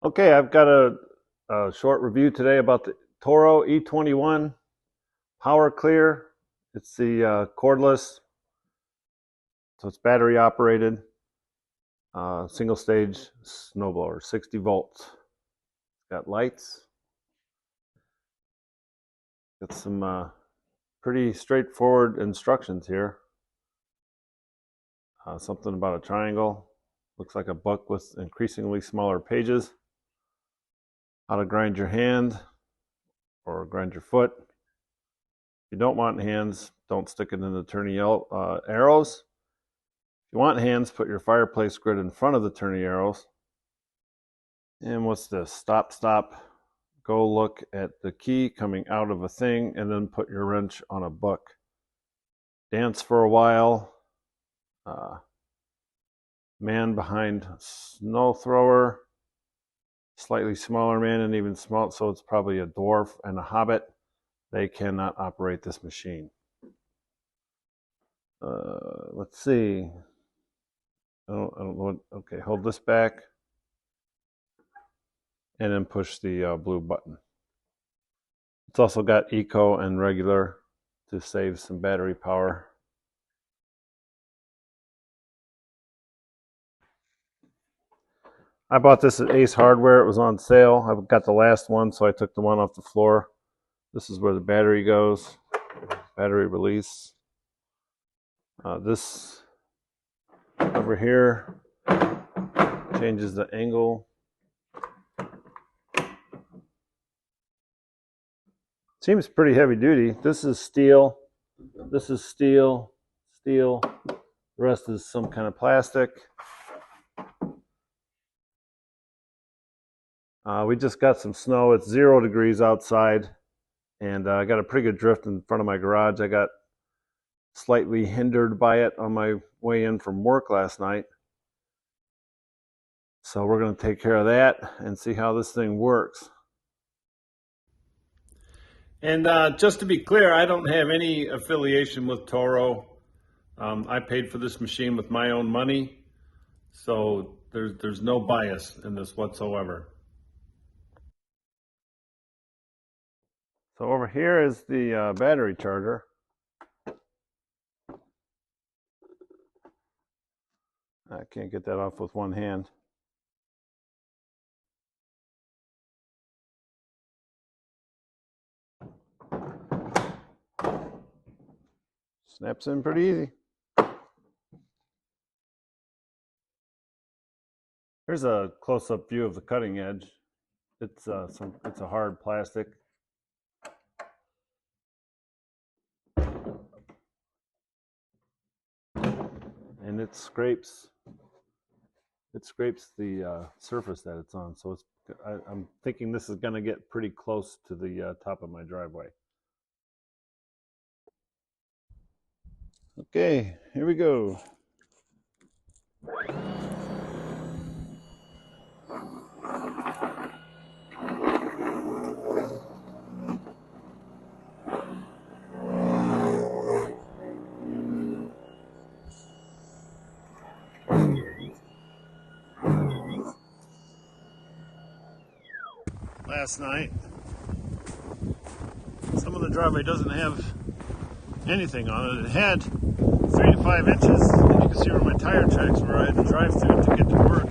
Okay, I've got a short review today about the Toro E21 Power Clear. It's the cordless, so it's battery operated, single stage snowblower, 60 volts. It's got lights. Got some pretty straightforward instructions here. Something about a triangle. Looks like a book with increasingly smaller pages. How to grind your hand or grind your foot. If you don't want hands, don't stick it in the turning arrows. If you want hands, put your fireplace grid in front of the turning arrows. And what's this? Stop, stop. Go look at the key coming out of a thing and then put your wrench on a book. Dance for a while. Man behind snow thrower. Slightly smaller man and even small, so it's probably a dwarf and a hobbit. They cannot operate this machine. Let's see. I don't know what, okay, hold this back and then push the blue button. It's also got eco and regular to save some battery power. I bought this at Ace Hardware. It was on sale. I got the last one, so I took the one off the floor. This is where the battery goes, battery release. This over here changes the angle. Seems pretty heavy duty. This is steel. This is steel, steel. The rest is some kind of plastic. We just got some snow. It's 0 degrees outside, and I got a pretty good drift in front of my garage. I got slightly hindered by it on my way in from work last night. So we're going to take care of that and see how this thing works. And just to be clear, I don't have any affiliation with Toro. I paid for this machine with my own money, so there's no bias in this whatsoever. So over here is the battery charger. I can't get that off with one hand. Snaps in pretty easy. Here's a close-up view of the cutting edge. It's a hard plastic. And it scrapes the surface that it's on. So I'm thinking this is going to get pretty close to the top of my driveway. Okay, here we go. Last night, some of the driveway doesn't have anything on it. It had 3 to 5 inches, and you can see where my tire tracks were. I had to drive through to get to work.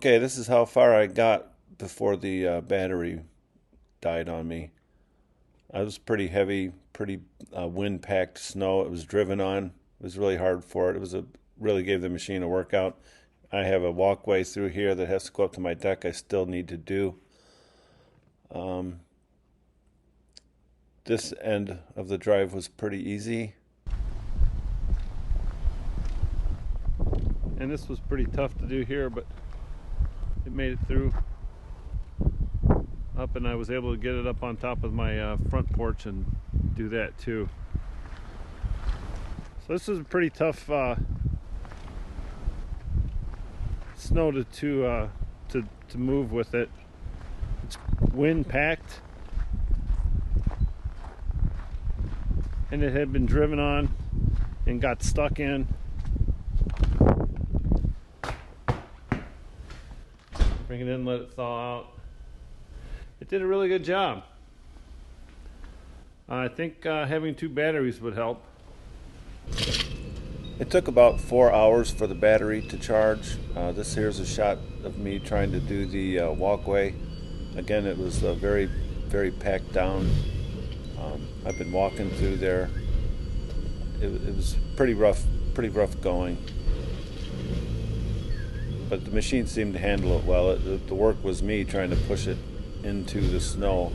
Okay, this is how far I got before the battery died on me. It was pretty heavy, pretty wind-packed snow. It was driven on. It was really hard for it. Really gave the machine a workout. I have a walkway through here that has to go up to my deck. I still need to do. This end of the drive was pretty easy. And this was pretty tough to do here, but it made it through up, and I was able to get it up on top of my front porch and do that too. So this is a pretty tough snow to move with it. It's wind packed, and it had been driven on and got stuck in. Bring it in, let it thaw out. It did a really good job. I think having 2 batteries would help. It took about 4 hours for the battery to charge. This here's a shot of me trying to do the walkway. Again, it was very, very packed down. I've been walking through there. It was pretty rough going. But the machine seemed to handle it well. The work was me trying to push it into the snow.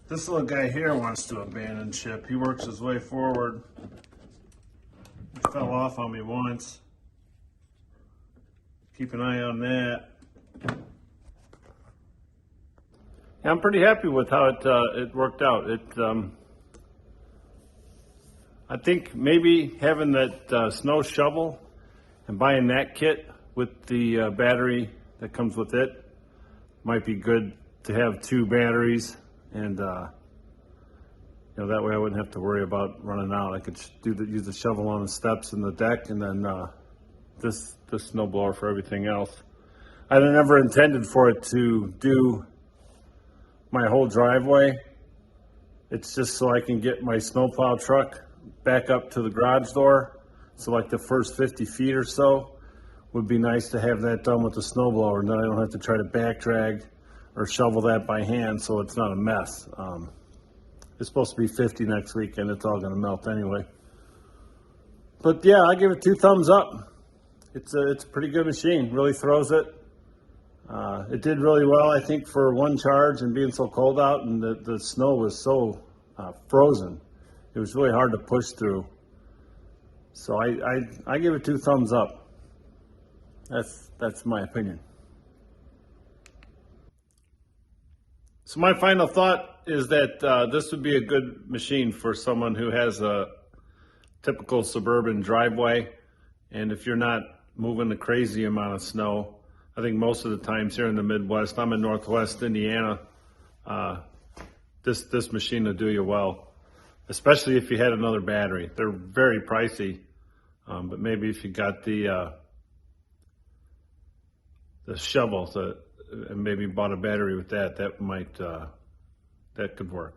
This little guy here wants to abandon ship. He works his way forward fell off on me once. Keep an eye on that. Yeah, I'm pretty happy with how it worked out. I think maybe having that snow shovel and buying that kit with the battery that comes with it might be good to have 2 batteries, and you know, that way I wouldn't have to worry about running out. I could use the shovel on the steps and the deck, and then this snowblower for everything else. I never intended for it to do my whole driveway. It's just so I can get my snowplow truck back up to the garage door. So like the first 50 feet or so would be nice to have that done with the snowblower, and then I don't have to try to back drag or shovel that by hand, so it's not a mess. It's supposed to be 50 next week, and it's all going to melt anyway. But yeah, I give it 2 thumbs up. It's a pretty good machine. Really throws it. It did really well, I think, for one charge and being so cold out, and the snow was so frozen. It was really hard to push through. So I give it 2 thumbs up. That's my opinion. So my final thought is that this would be a good machine for someone who has a typical suburban driveway, and if you're not moving a crazy amount of snow. I think most of the times here in the Midwest, I'm in Northwest Indiana, this machine will do you well, especially if you had another battery. They're very pricey, but maybe if you got the shovel and maybe bought a battery with that, that could work.